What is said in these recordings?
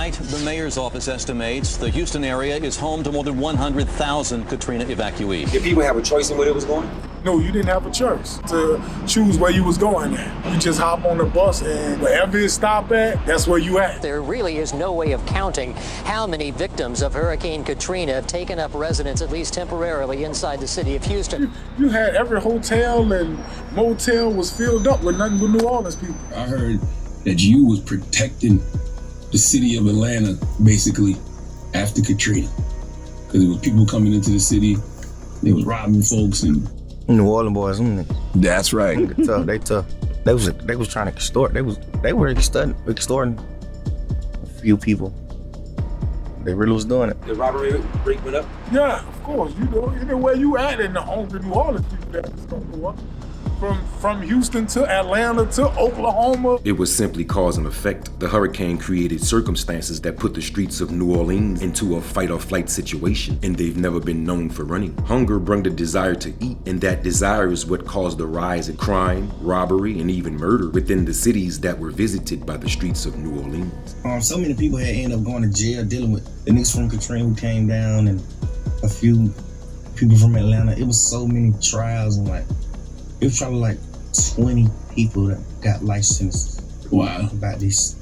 Tonight, the mayor's office estimates the Houston area is home to more than 100,000 Katrina evacuees. Did people have a choice in where they was going? No, you didn't have a choice to choose where you was going at. You just hop on the bus and wherever it stopped at, that's where you at. There really is no way of counting how many victims of Hurricane Katrina have taken up residence, at least temporarily, inside the city of Houston. You had every hotel and motel was filled up with nothing but New Orleans people. I heard that you was protecting the city of Atlanta, basically, after Katrina. Because it was people coming into the city, they was robbing folks and... New Orleans boys, That's right. Tough. They tough. They was trying to extort. They were extorting a few people. They really was doing it. The robbery rate went up? Yeah, of course. You know, anywhere you at in the hungry New Orleans people, that's gonna go up. From Houston to Atlanta to Oklahoma. It was simply cause and effect. The hurricane created circumstances that put the streets of New Orleans into a fight or flight situation, and they've never been known for running. Hunger brought the desire to eat, and that desire is what caused the rise in crime, robbery, and even murder within the cities that were visited by the streets of New Orleans. So many people had ended up going to jail dealing with the niggas from Katrina who came down and a few people from Atlanta. It was so many trials and it was probably 20 people that got life sentences. Wow. About this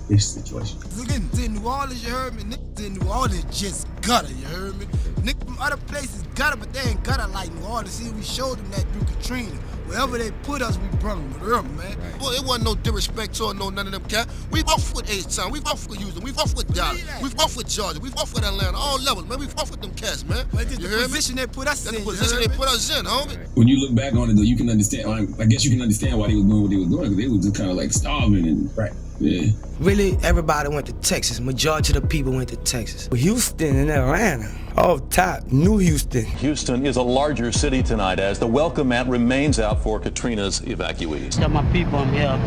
situation. Niggas in New Orleans, you heard me? Niggas in New Orleans just gutter, you heard me? Niggas from other places gutter, but they ain't gutter like New Orleans. See, we showed them that through Katrina. Wherever they put us, we brought them with them, man. Right. Well, it wasn't no disrespect to none of them cats. We both with H-Town, we both with Houston, we both with Dallas, we both with Georgia, we both with Atlanta, all levels, man. We both with them cats, man. But you the position they put us in. The position they put us in, homie. When you look back on it, though, you can understand. I guess you can understand why they were doing what they were doing, because they were just kind of starving and right. Yeah. Really, everybody went to Texas. Majority of the people went to Texas. Houston and Atlanta, off top, New Houston. Houston is a larger city tonight as the welcome mat remains out for Katrina's evacuees. Got my people in here.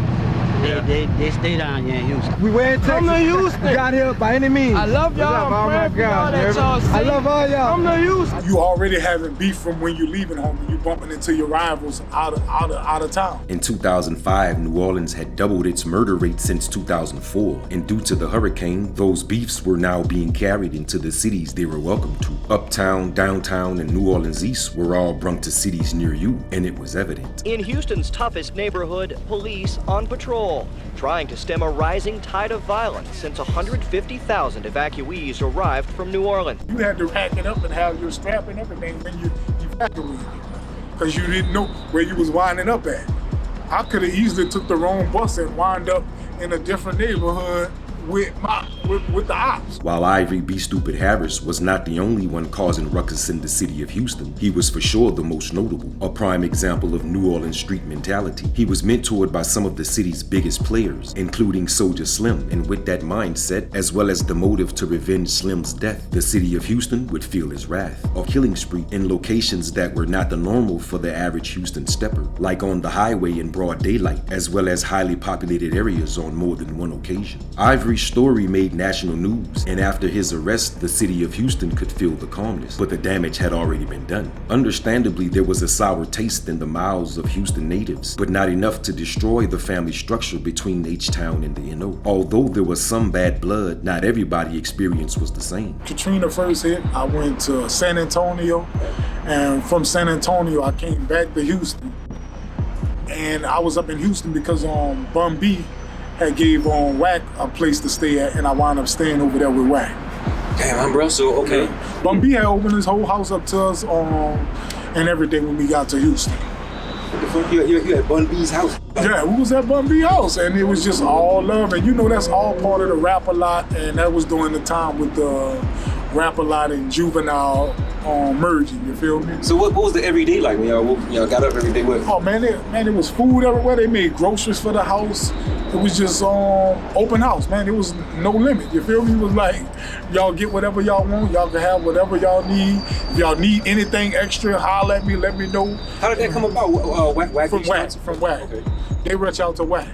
They stay down here in Houston. We were in Texas. Come to Houston. We got here by any means. I love y'all. Oh my God. I love all y'all. Come to Houston. You already having beef from when you leaving home and you bumping into your rivals out of town. In 2005, New Orleans had doubled its murder rate since 2004, and due to the hurricane, those beefs were now being carried into the cities they were welcome to. Uptown, downtown, and New Orleans East were all brung to cities near you, and it was evident. In Houston's toughest neighborhood, police on patrol, trying to stem a rising tide of violence since 150,000 evacuees arrived from New Orleans. You had to pack it up and have your strap and everything when you evacuated, because you didn't know where you was winding up at. I could have easily took the wrong bus and wind up in a different neighborhood with the ops. While Ivory B. Stupid Harris was not the only one causing ruckus in the city of Houston, he was for sure the most notable, a prime example of New Orleans street mentality. He was mentored by some of the city's biggest players, including Soulja Slim, and with that mindset, as well as the motive to revenge Slim's death, the city of Houston would feel his wrath. A killing spree in locations that were not the normal for the average Houston stepper, like on the highway in broad daylight, as well as highly populated areas on more than one occasion. Ivory's story made national news, and after his arrest, the city of Houston could feel the calmness, but the damage had already been done. Understandably, there was a sour taste in the mouths of Houston natives, but not enough to destroy the family structure between H-Town and the NO. Although there was some bad blood, not everybody's experience was the same. Katrina first hit, I went to San Antonio, and from San Antonio, I came back to Houston. And I was up in Houston because Bun B had gave Wack a place to stay at, and I wound up staying over there with Wack. Damn, bro, so okay. Bun B had opened his whole house up to us and everything when we got to Houston. You at Bun B's house? Yeah, we was at Bun B's house, and it was just all love. And you know that's all part of the Rap-A-Lot, and that was during the time with the Rap-A-Lot and Juvenile merging, you feel me? So what was the everyday like when y'all got up every day with? Oh man, it was food everywhere. They made groceries for the house. It was just open house, man. It was no limit, you feel me? It was like, y'all get whatever y'all want. Y'all can have whatever y'all need. If y'all need anything extra, holler at me, let me know. How did that come about? Wack from Wack. Okay. They reached out to Wack.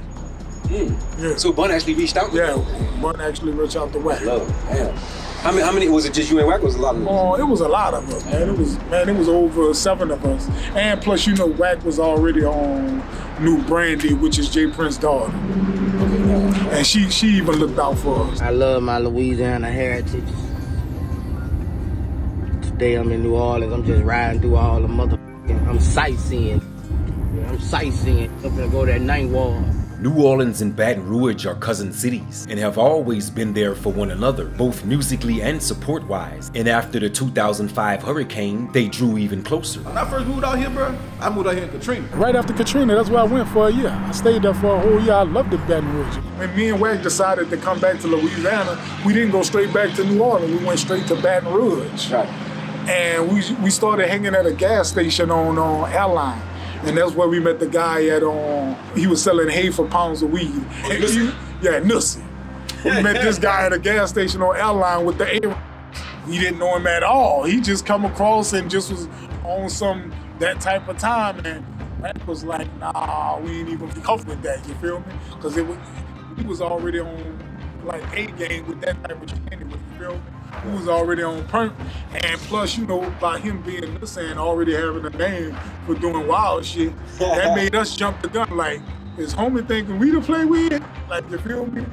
Yeah. So Bun actually reached out to Yeah, Bun actually reached out to Wack. Love, damn. How many was it? Just you and Wack? Was a lot of them? It was a lot of us, man. It was over 7 of us, and plus, Wack was already on New Brandy, which is Jay Prince's daughter. And she even looked out for us. I love my Louisiana heritage. Today I'm in New Orleans. I'm just riding through all the I'm sightseeing. I'm sightseeing. I'm gonna go to that Ninth Ward. New Orleans and Baton Rouge are cousin cities and have always been there for one another, both musically and support-wise. And after the 2005 hurricane, they drew even closer. When I first moved out here, bro, I moved out here in Katrina. Right after Katrina, that's where I went for a year. I stayed there for a whole year. I loved the Baton Rouge. When me and Wack decided to come back to Louisiana, we didn't go straight back to New Orleans. We went straight to Baton Rouge. Right. And we started hanging at a gas station on Airline. And that's where we met the guy at, he was selling hay for pounds of weed. Nussie. We met this guy at a gas station on Airline with the A. We didn't know him at all. He just come across and just was on that type of time. And Matt was like, nah, we ain't even cough with that, you feel me? Because he was already on like A game with that type of training, you feel me? He was already on perk, and plus, by him being this and already having a name for doing wild shit, that made us jump the gun. Like, is homie thinking we to play with? Like, you feel me?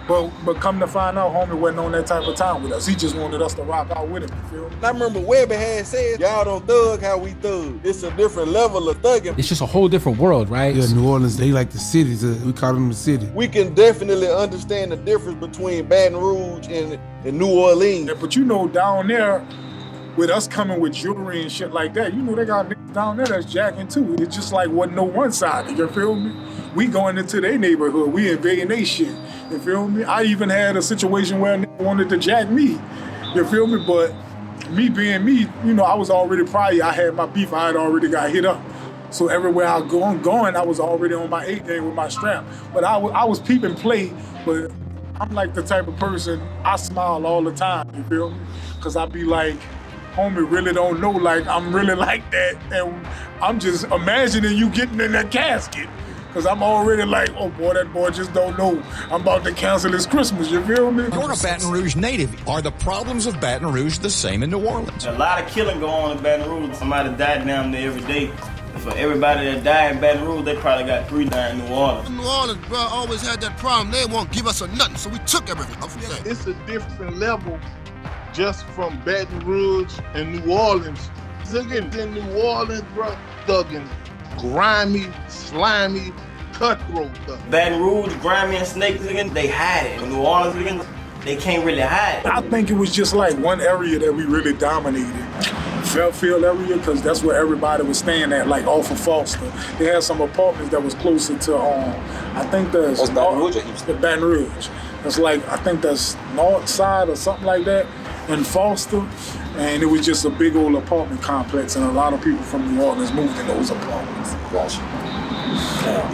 But come to find out, homie wasn't on that type of time with us. He just wanted us to rock out with him, you feel me? I remember Webby had said, y'all don't thug how we thug. It's a different level of thugging. It's just a whole different world, right? Yeah, New Orleans, they like the cities. We call them the city. We can definitely understand the difference between Baton Rouge and New Orleans. Yeah, but down there, with us coming with jewelry and shit like that, they got niggas down there that's jacking too. It's just like wasn't no one-sided, you feel me? We going into their neighborhood, we invading their shit, you feel me? I even had a situation where a nigga wanted to jack me, you feel me? But me being me, I was already I had my beef, I had already got hit up. So everywhere I'm going, I was already on my A game with my strap. But I was peeping play, but I'm like the type of person, I smile all the time, you feel me? Because I be like, homie really don't know, like, I'm really like that. And I'm just imagining you getting in that casket. Because I'm already like, oh boy, that boy just don't know. I'm about to cancel his Christmas, you feel me? You're a Baton Rouge native. Are the problems of Baton Rouge the same in New Orleans? A lot of killing go on in Baton Rouge. Somebody died down there every day. For everybody that died in Baton Rouge, they probably got 3 dying in New Orleans. New Orleans, bro, always had that problem. They won't give us a nothing, so we took everything. It's a different level just from Baton Rouge and New Orleans. Thugging in New Orleans, bro, thugging, grimy, slimy, cutthroat thugging. Baton Rouge, grimy and snakes, they hide it. In New Orleans, they can't really hide it. I think it was just like one area that we really dominated. Fairfield area, because that's where everybody was staying at, like off of Foster. They had some apartments that was closer to, I think that's Baton Rouge or Houston? Baton Rouge. That's like, I think that's North Side or something like that in Foster. And it was just a big old apartment complex, and a lot of people from New Orleans moved in those apartments. Gotcha.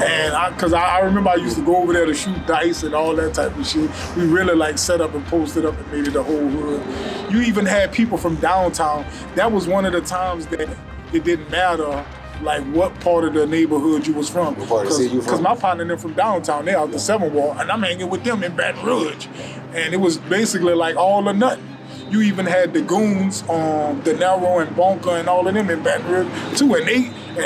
And because I remember I used to go over there to shoot dice and all that type of shit. We really like set up and posted up and made it the whole hood. You even had people from downtown. That was one of the times that it didn't matter like what part of the neighborhood you was from. What part of the city you from? Because my partner them from downtown, they out the 7th Ward, and I'm hanging with them in Baton Rouge. And it was basically like all or nothing. You even had the goons, De Niro and Bonka and all of them in Baton Rouge too, and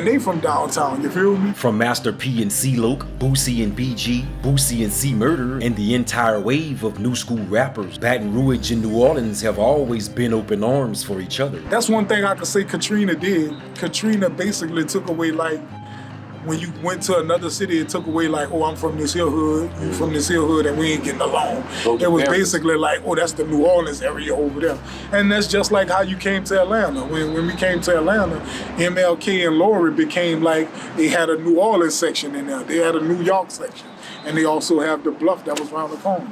they from downtown, you feel me? From Master P and C-Loke, Boosie and BG, Boosie and C-Murder, and the entire wave of new school rappers, Baton Rouge and New Orleans have always been open arms for each other. That's one thing I could say Katrina did. Katrina basically took away, like, when you went to another city, it took away like, oh, I'm from this hill hood, you from this hill hood, and we ain't getting along. It was basically like, oh, that's the New Orleans area over there. And that's just like how you came to Atlanta. When we came to Atlanta, MLK and Lori became like, they had a New Orleans section in there. They had a New York section. And they also have the Bluff that was around the corner.